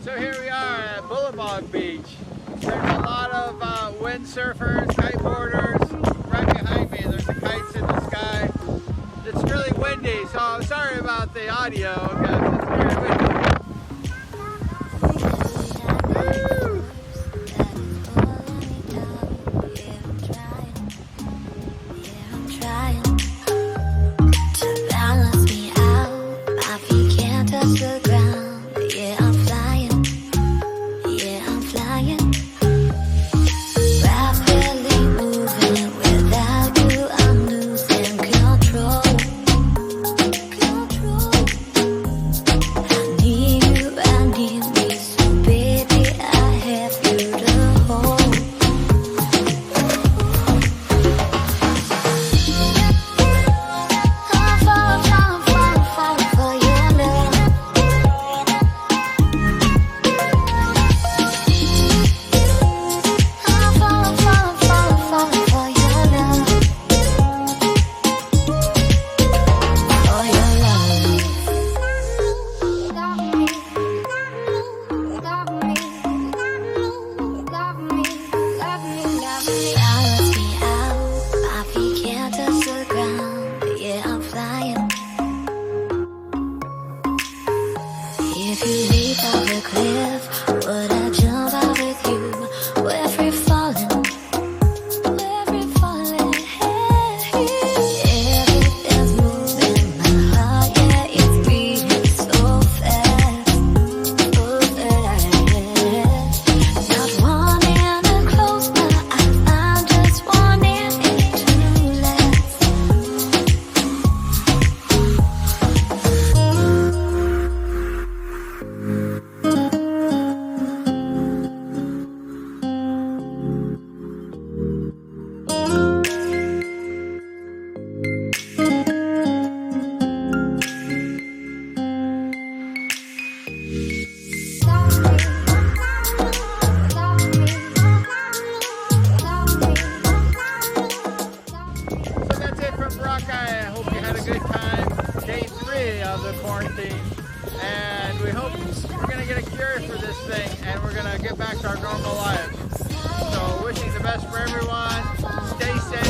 So here we are at Bullabog Beach. There's a lot of windsurfers, kiteboarders. Right behind me, there's the kites in the sky. It's really windy, so I'm sorry about the audio, guys. It's very windy. Woo! The ground, yeah, I'm flying, yeah, I'm flying. Rapidly moving, without you, I'm losing control. I need me, so baby, I have you to hold. I'm falling for your love. If you leap off a cliff, would I jump out with you? We're free falling, everything's moving, my heart, yeah, it's beating so fast, Not wanting to close my eyes, I'm just wanting it to last. So that's it from Boracay. I hope you had a good time. Day 3 of the quarantine. And we hope we're going to get a cure for this thing and we're going to get back to our normal lives. So wishing the best for everyone. Stay safe.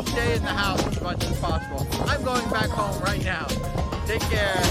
Stay in the house as much as possible. I'm going back home right now. Take care.